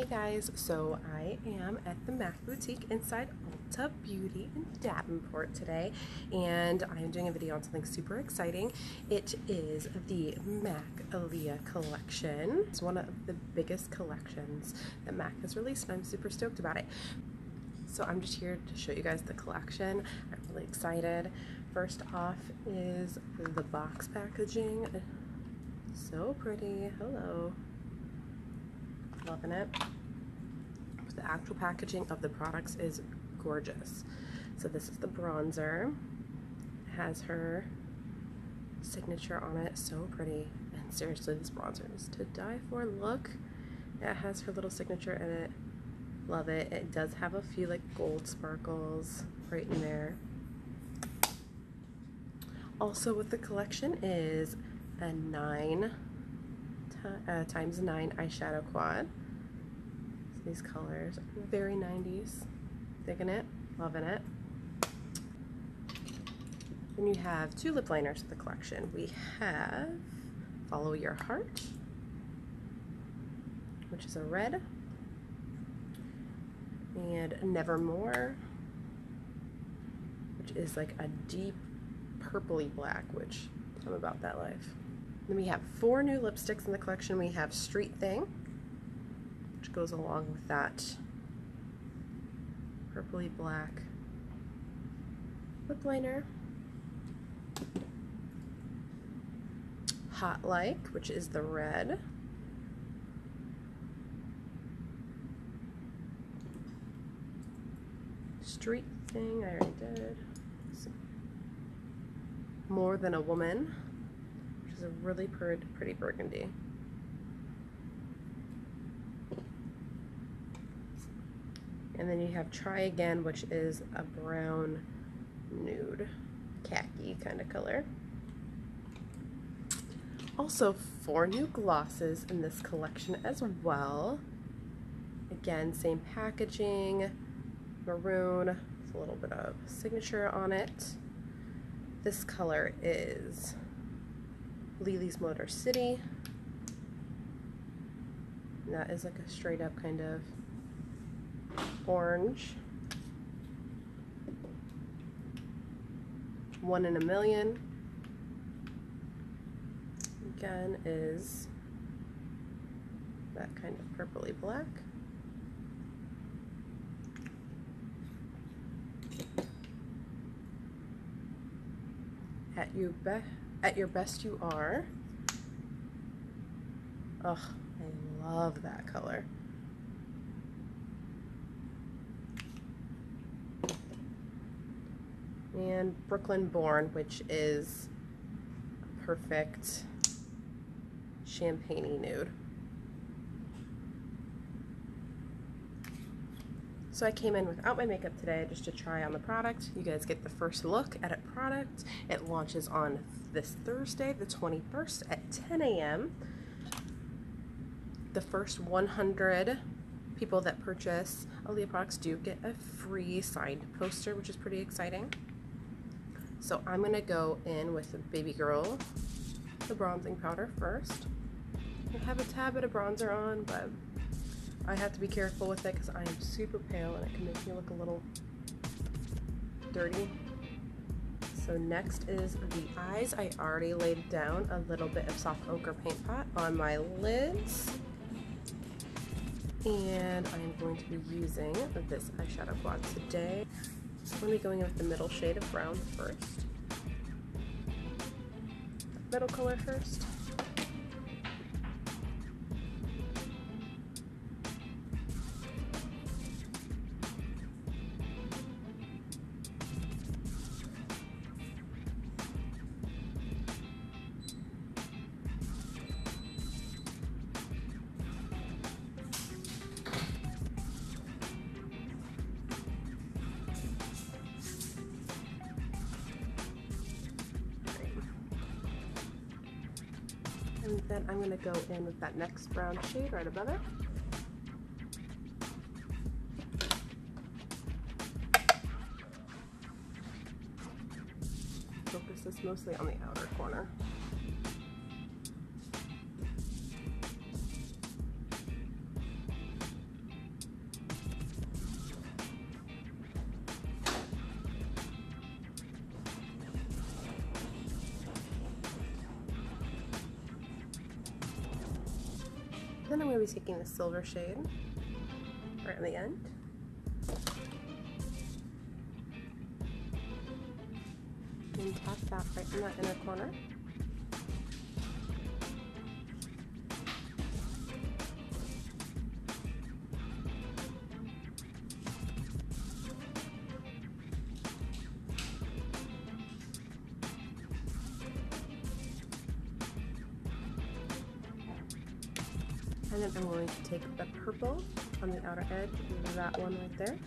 Hey guys, so I am at the MAC boutique inside Ulta Beauty in Davenport today, and I am doing a video on something super exciting. It is the MAC Aaliyah Collection. It's one of the biggest collections that MAC has released, and I'm super stoked about it. So I'm just here to show you guys the collection. I'm really excited. First off is the box packaging. So pretty. Hello. Loving it. The actual packaging of the products is gorgeous. So this is the bronzer. It has her signature on it. So pretty. And seriously, this bronzer is to die for. Look. It has her little signature in it. Love it. It does have a few like gold sparkles right in there. Also with the collection is a 9 times 9 eyeshadow quad. So these colors are very 90s. Digging it, loving it. Then you have 2 lip liners in the collection. We have Follow Your Heart, which is a red, and Nevermore, which is like a deep purpley black, which I'm about that life. Then we have 4 new lipsticks in the collection. We have Street Thing, which goes along with that purpley black lip liner. Hot Like, which is the red. Street Thing, I already did. More Than a Woman, which is a really pretty burgundy. And then you have Try Again, which is a brown nude khaki kind of color. Also 4 new glosses in this collection as well. Again, same packaging, maroon, with a little bit of signature on it. This color is LiLis Motor City. And that is like a straight up kind of orange. 1 in a Million. Again is that kind of purpley black. At Your Best You Are. Ugh, I love that color. And Brooklyn Born, which is a perfect champagne-y nude. So I came in without my makeup today just to try on the product. You guys get the first look at a product. It launches on this Thursday, the 21st at 10 a.m. The first 100 people that purchase Aaliyah products do get a free signed poster, which is pretty exciting. So I'm going to go in with the Baby Girl, the bronzing powder first. I have a tad bit of bronzer on, but I have to be careful with it because I am super pale and it can make me look a little dirty. So next is the eyes. I already laid down a little bit of soft ochre paint pot on my lids. And I'm going to be using this eyeshadow quad today. I'm going to be going in with the middle shade of brown first. Middle color first. And then I'm going to go in with that next brown shade right above it. Focus this mostly on the outer corner. Then I'm going to be taking the silver shade right on the end. And tap that right in that inner corner. And then I'm going to take the purple on the outer edge, that one right there,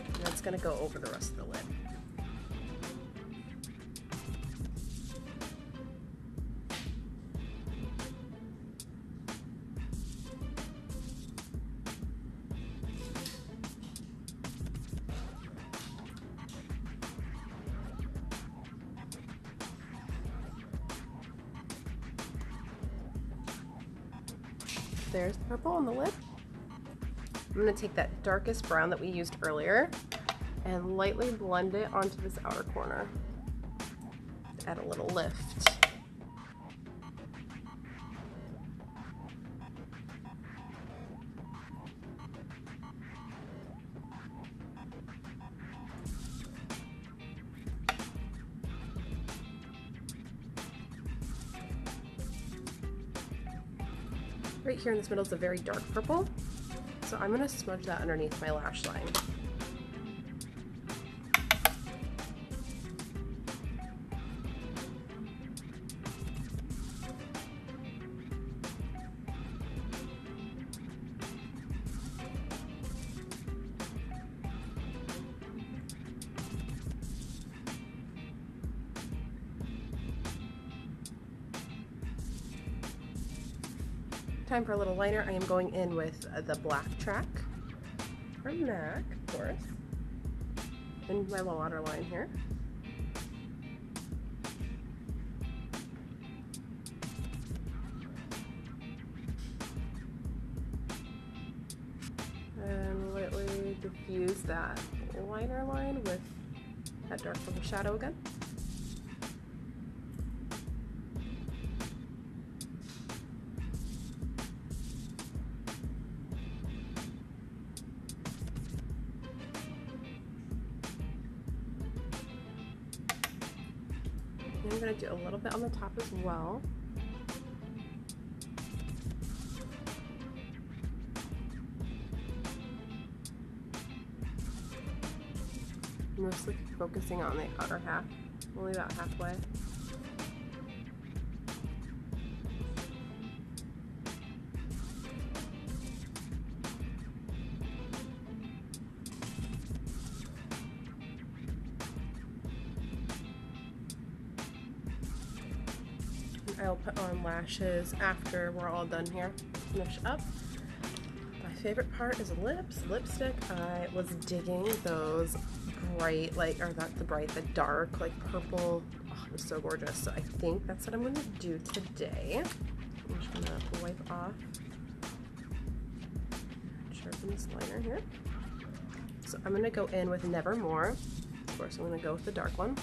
and that's going to go over the rest of the lid. There's the purple on the lid. I'm going to take that darkest brown that we used earlier and lightly blend it onto this outer corner to add a little lift. Right here in this middle is a very dark purple, so I'm going to smudge that underneath my lash line. Time for a little liner. I am going in with the black track from MAC, of course, and my waterline here. And lightly diffuse that liner line with that dark purple shadow again. I'm going to do a little bit on the top as well. Mostly focusing on the outer half, only about halfway. I'll put on lashes after we're all done here. Finish up. My favorite part is lips, lipstick. I was digging those bright, the dark, like purple. Oh, it was so gorgeous. So I think that's what I'm going to do today. I'm just going to wipe off, sharpen this liner here. So I'm going to go in with Nevermore. Of course, I'm going to go with the dark one.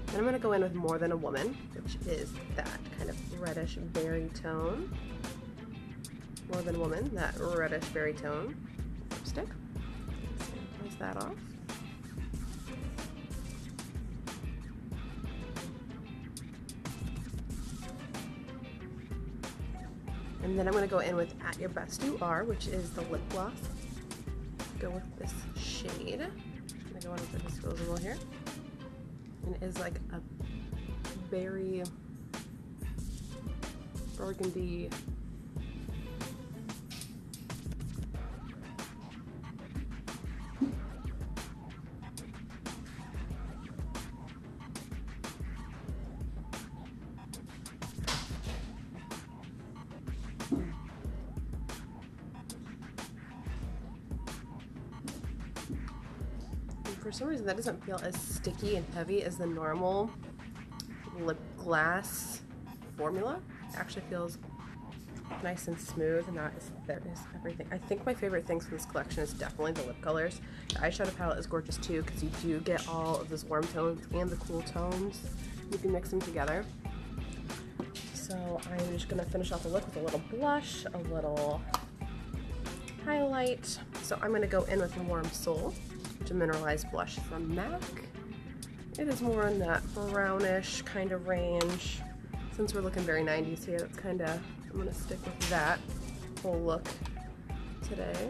And I'm going to go in with More Than a Woman, which is that kind of reddish berry tone. More Than a Woman, that reddish berry tone lipstick. Sanitize that off. And then I'm going to go in with At Your Best You Are, which is the lip gloss. Go with this shade. I'm going to go in with the disposable here. And it is like a berry burgundy for some reason that doesn't feel as sticky and heavy as the normal lip gloss formula. It actually feels nice and smooth, and that is, there is everything. I think my favorite things from this collection is definitely the lip colors. The eyeshadow palette is gorgeous too, because you do get all of those warm tones and the cool tones. You can mix them together. So I'm just going to finish off the look with a little blush, a little highlight. So I'm going to go in with Warm Soul, which is a mineralized blush from MAC. It is more in that brownish kind of range. Since we're looking very 90s here, that's kind of, I'm going to stick with that whole look today.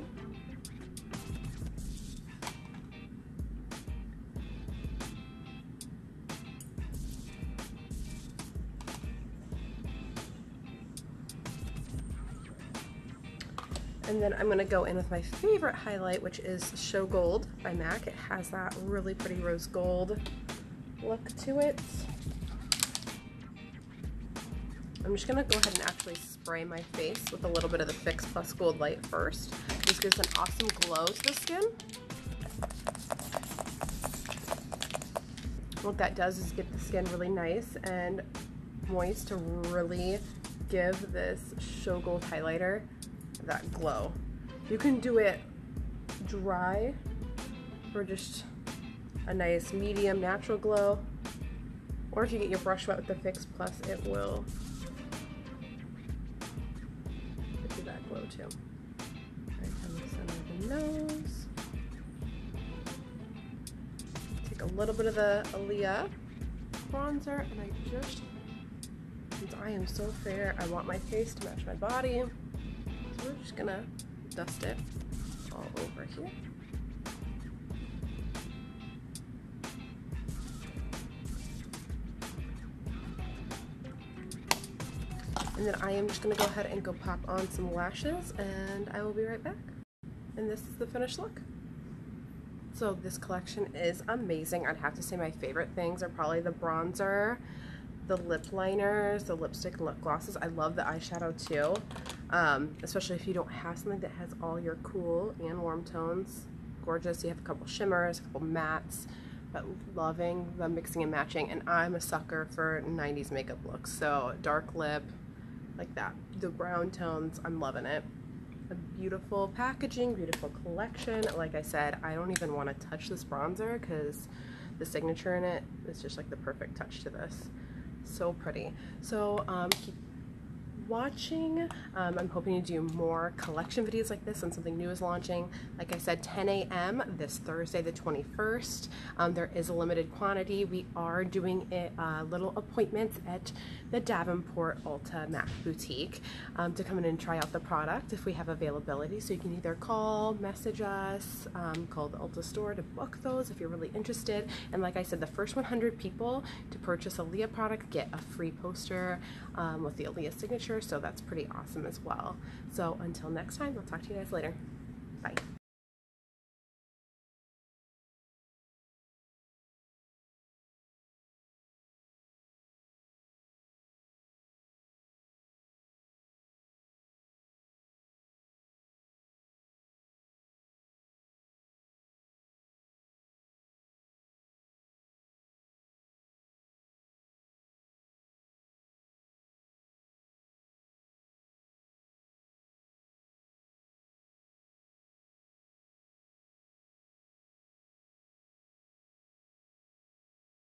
And then I'm going to go in with my favorite highlight, which is Show Gold by MAC. It has that really pretty rose gold look to it. I'm just going to go ahead and actually spray my face with a little bit of the Fix Plus Gold Light first. This gives an awesome glow to the skin. What that does is get the skin really nice and moist to really give this Show Gold highlighter that glow. You can do it dry for just a nice medium natural glow, or if you get your brush wet with the Fix Plus, it will give you that glow too. Right from the center of the nose. Take a little bit of the Aaliyah bronzer, and I just, since I am so fair, I want my face to match my body. We're just gonna dust it all over here. And then I am just gonna go ahead and go pop on some lashes, and I will be right back. And this is the finished look. So this collection is amazing. I'd have to say my favorite things are probably the bronzer, the lip liners, the lipstick and lip glosses. I love the eyeshadow too. Especially if you don't have something that has all your cool and warm tones. Gorgeous. You have a couple shimmers, a couple mattes, but loving the mixing and matching. And I'm a sucker for 90s makeup looks, so dark lip, like that. The brown tones, I'm loving it. A beautiful packaging, beautiful collection. Like I said, I don't even want to touch this bronzer because the signature in it is just like the perfect touch to this. So pretty. So keep watching. I'm hoping to do more collection videos like this when something new is launching. Like I said, 10 a.m. this Thursday the 21st. There is a limited quantity. We are doing little appointments at the Davenport Ulta MAC boutique to come in and try out the product if we have availability. So you can either call, message us, call the Ulta store to book those if you're really interested. And like I said, the first 100 people to purchase a Aaliyah product get a free poster with the Aaliyah signature. So that's pretty awesome as well. So until next time, I'll talk to you guys later. Bye.